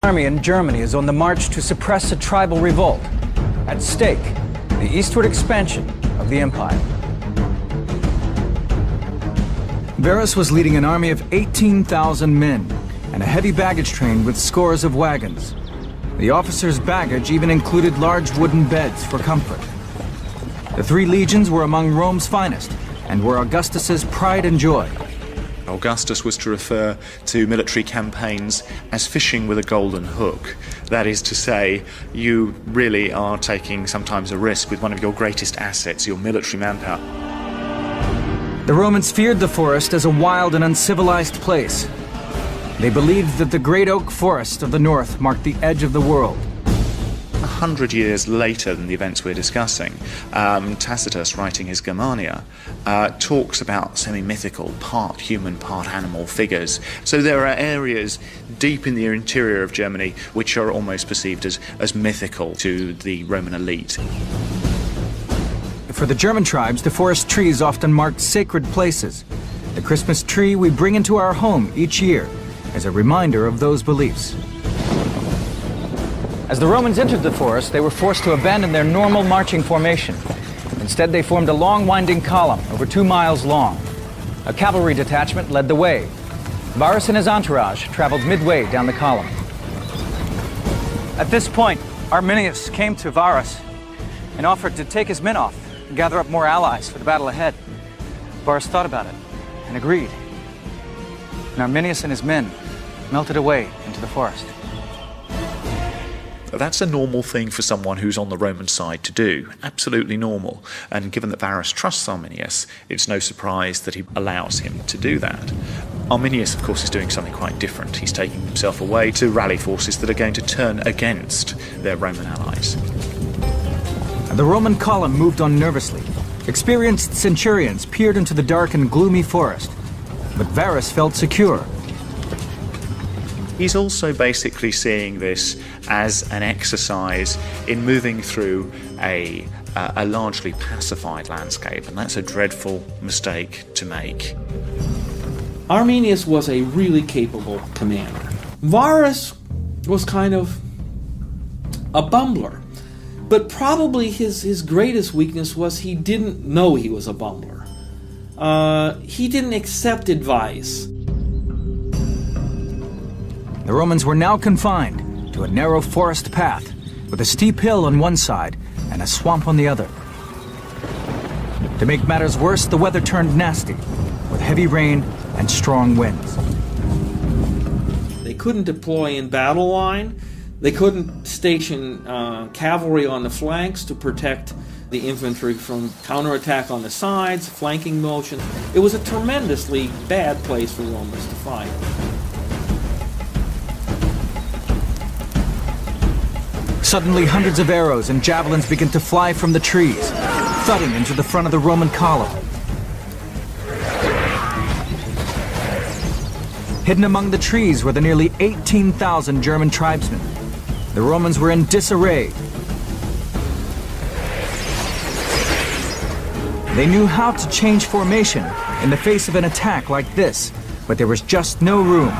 Army in Germany is on the march to suppress a tribal revolt. At stake, the eastward expansion of the empire. Varus was leading an army of 18,000 men and a heavy baggage train with scores of wagons. The officers' baggage even included large wooden beds for comfort. The three legions were among Rome's finest and were Augustus's pride and joy. Augustus was to refer to military campaigns as fishing with a golden hook. That is to say, you really are taking sometimes a risk with one of your greatest assets, your military manpower. The Romans feared the forest as a wild and uncivilized place. They believed that the great oak forest of the north marked the edge of the world. 100 years later than the events we're discussing, Tacitus, writing his Germania, talks about semi-mythical, part human, part animal figures. So there are areas deep in the interior of Germany which are almost perceived as mythical to the Roman elite. For the German tribes, the forest trees often marked sacred places. The Christmas tree we bring into our home each year as a reminder of those beliefs. As the Romans entered the forest, they were forced to abandon their normal marching formation. Instead, they formed a long, winding column over 2 miles long. A cavalry detachment led the way. Varus and his entourage traveled midway down the column. At this point, Arminius came to Varus and offered to take his men off and gather up more allies for the battle ahead. Varus thought about it and agreed. And Arminius and his men melted away into the forest. That's a normal thing for someone who's on the Roman side to do, absolutely normal. And given that Varus trusts Arminius, it's no surprise that he allows him to do that. Arminius, of course, is doing something quite different. He's taking himself away to rally forces that are going to turn against their Roman allies. The Roman column moved on nervously. Experienced centurions peered into the dark and gloomy forest, but Varus felt secure. He's also basically seeing this as an exercise in moving through a largely pacified landscape, and that's a dreadful mistake to make. Arminius was a really capable commander. Varus was kind of a bumbler, but probably his greatest weakness was he didn't know he was a bumbler. He didn't accept advice. The Romans were now confined to a narrow forest path with a steep hill on one side and a swamp on the other. To make matters worse, the weather turned nasty, with heavy rain and strong winds. They couldn't deploy in battle line. They couldn't station cavalry on the flanks to protect the infantry from counterattack on the sides, flanking motion. It was a tremendously bad place for Romans to fight. Suddenly, hundreds of arrows and javelins began to fly from the trees, thudding into the front of the Roman column. Hidden among the trees were the nearly 18,000 German tribesmen. The Romans were in disarray. They knew how to change formation in the face of an attack like this, but there was just no room.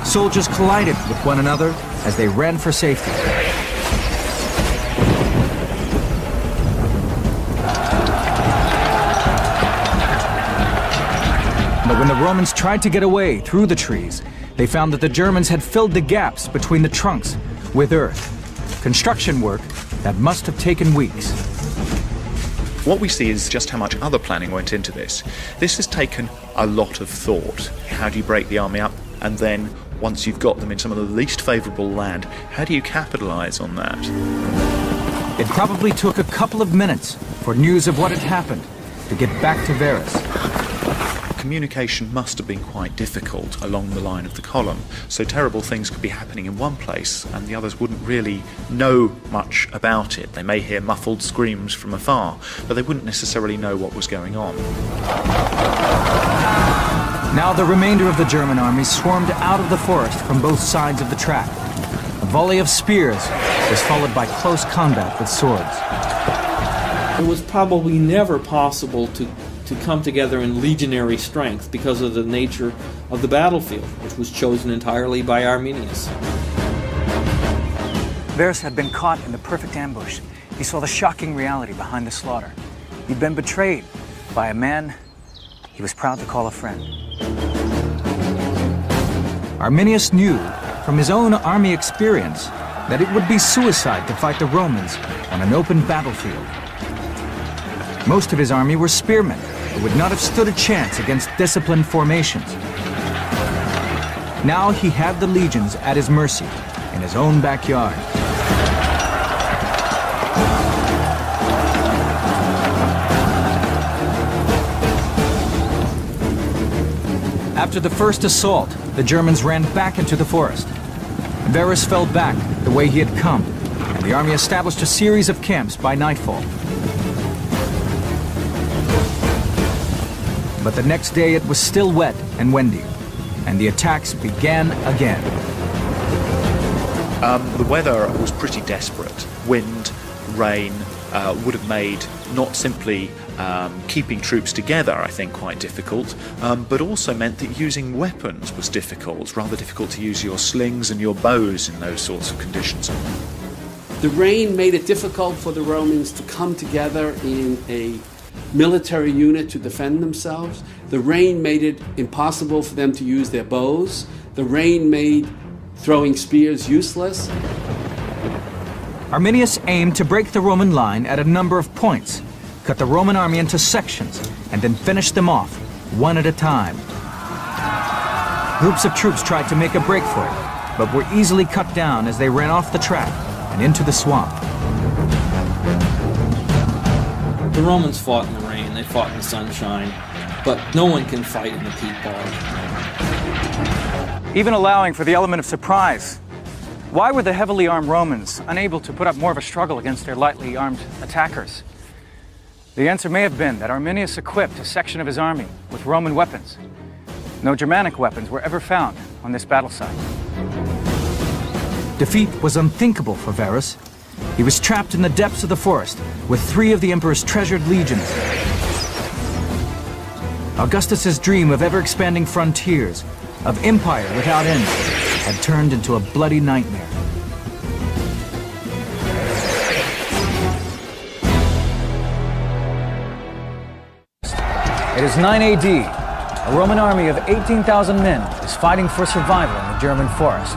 Soldiers collided with one another as they ran for safety. But when the Romans tried to get away through the trees, they found that the Germans had filled the gaps between the trunks with earth. Construction work that must have taken weeks. What we see is just how much other planning went into this. This has taken a lot of thought. How do you break the army up? And then, once you've got them in some of the least favourable land, how do you capitalise on that? It probably took a couple of minutes for news of what had happened to get back to Varus. Communication must have been quite difficult along the line of the column, so terrible things could be happening in one place and the others wouldn't really know much about it. They may hear muffled screams from afar, but they wouldn't necessarily know what was going on. Now the remainder of the German army swarmed out of the forest from both sides of the track. A volley of spears was followed by close combat with swords. It was probably never possible to come together in legionary strength because of the nature of the battlefield, which was chosen entirely by Arminius. Varus had been caught in the perfect ambush. He saw the shocking reality behind the slaughter. He'd been betrayed by a man he was proud to call a friend. Arminius knew from his own army experience that it would be suicide to fight the Romans on an open battlefield. Most of his army were spearmen who would not have stood a chance against disciplined formations. Now he had the legions at his mercy in his own backyard. After the first assault, the Germans ran back into the forest. Varus fell back the way he had come, and the army established a series of camps by nightfall. But the next day it was still wet and windy, and the attacks began again. The weather was pretty desperate. Wind, rain would have made not simply keeping troops together, I think, quite difficult, but also meant that using weapons was difficult, rather difficult to use your slings and your bows in those sorts of conditions. The rain made it difficult for the Romans to come together in a military unit to defend themselves. The rain made it impossible for them to use their bows. The rain made throwing spears useless. Arminius aimed to break the Roman line at a number of points, cut the Roman army into sections, and then finish them off, one at a time. Groups of troops tried to make a break for it, but were easily cut down as they ran off the track and into the swamp. The Romans fought in the rain, they fought in the sunshine, but no one can fight in the peat bog. Even allowing for the element of surprise, why were the heavily armed Romans unable to put up more of a struggle against their lightly armed attackers? The answer may have been that Arminius equipped a section of his army with Roman weapons. No Germanic weapons were ever found on this battle site. Defeat was unthinkable for Varus. He was trapped in the depths of the forest with 3 of the emperor's treasured legions. Augustus's dream of ever-expanding frontiers, of empire without end, had turned into a bloody nightmare. It is 9 AD. A Roman army of 18,000 men is fighting for survival in the German forest.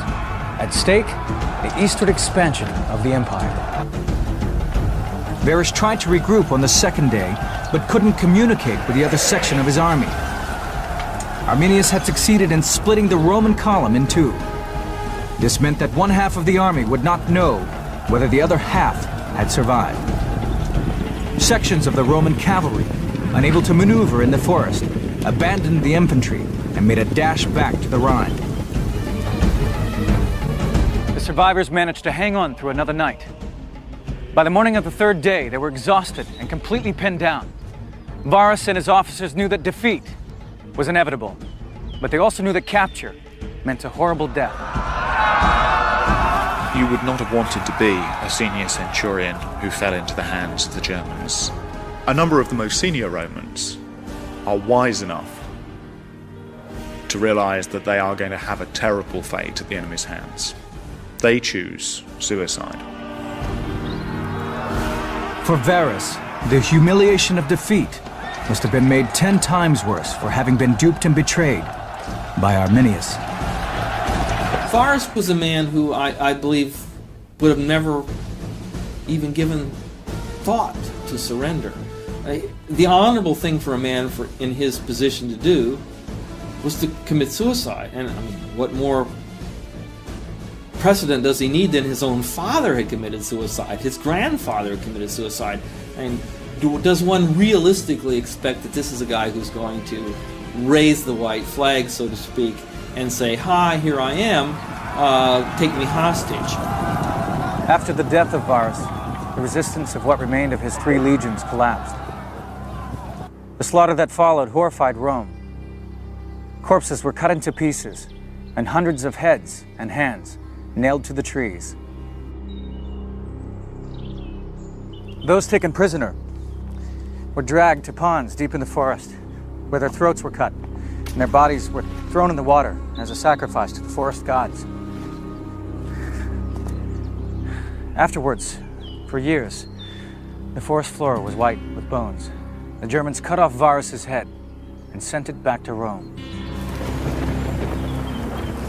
At stake, the eastward expansion of the empire. Varus tried to regroup on the second day, but couldn't communicate with the other section of his army. Arminius had succeeded in splitting the Roman column in 2. This meant that one half of the army would not know whether the other half had survived. Sections of the Roman cavalry, unable to maneuver in the forest, abandoned the infantry and made a dash back to the Rhine. The survivors managed to hang on through another night. By the morning of the 3rd day, they were exhausted and completely pinned down. Varus and his officers knew that defeat was inevitable, but they also knew that capture meant a horrible death. You would not have wanted to be a senior centurion who fell into the hands of the Germans. A number of the most senior Romans are wise enough to realize that they are going to have a terrible fate at the enemy's hands. They choose suicide. For Varus, the humiliation of defeat must have been made 10 times worse for having been duped and betrayed by Arminius. Varus was a man who I believe would have never even given thought to surrender. The honorable thing for a man in his position to do was to commit suicide. And I mean, what more precedent does he need than his own father had committed suicide, his grandfather had committed suicide? And does one realistically expect that this is a guy who's going to raise the white flag, so to speak, and say, "Hi, here I am, take me hostage"? After the death of Varus, the resistance of what remained of his 3 legions collapsed. The slaughter that followed horrified Rome. Corpses were cut into pieces, and hundreds of heads and hands nailed to the trees. Those taken prisoner were dragged to ponds deep in the forest, where their throats were cut, and their bodies were thrown in the water as a sacrifice to the forest gods. Afterwards, for years, the forest floor was white with bones. The Germans cut off Varus's head and sent it back to Rome.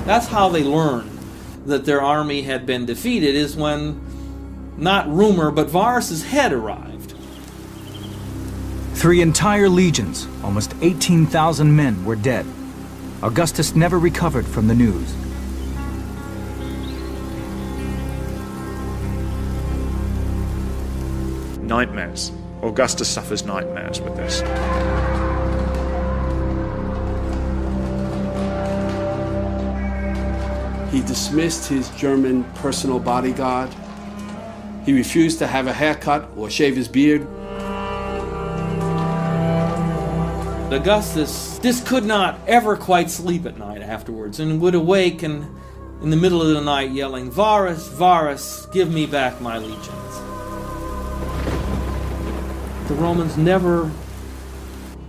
That's how they learned that their army had been defeated, is when, not rumor, but Varus's head arrived. 3 entire legions, almost 18,000 men, were dead. Augustus never recovered from the news. Nightmares. Augustus suffers nightmares with this. He dismissed his German personal bodyguard. He refused to have a haircut or shave his beard. Augustus just could not ever quite sleep at night afterwards, and would awake in the middle of the night yelling, "Varus, Varus, give me back my legions." The Romans never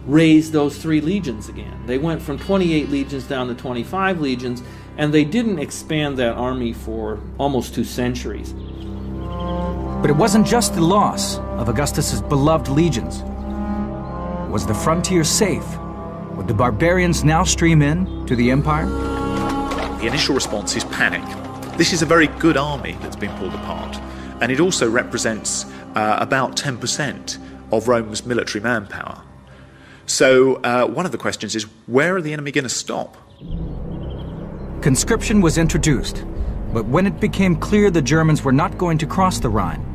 raised those 3 legions again. They went from 28 legions down to 25 legions, and they didn't expand that army for almost 2 centuries. But it wasn't just the loss of Augustus's beloved legions. Was the frontier safe? Would the barbarians now stream in to the empire? The initial response is panic. This is a very good army that's been pulled apart, and it also represents about 10% of Rome's military manpower. So one of the questions is, where are the enemy going to stop? Conscription was introduced, but when it became clear the Germans were not going to cross the Rhine,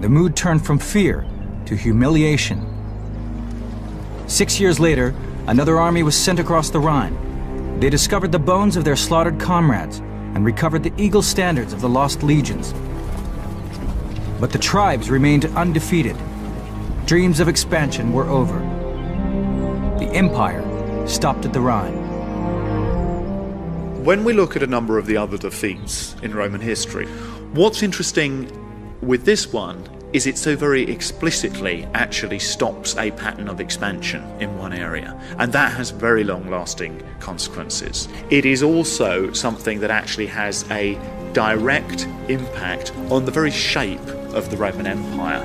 the mood turned from fear to humiliation. 6 years later, another army was sent across the Rhine. They discovered the bones of their slaughtered comrades and recovered the eagle standards of the lost legions. But the tribes remained undefeated. Dreams of expansion were over. The empire stopped at the Rhine. When we look at a number of the other defeats in Roman history, what's interesting with this one is it so very explicitly actually stops a pattern of expansion in one area, and that has very long-lasting consequences. It is also something that actually has a direct impact on the very shape of the Roman Empire.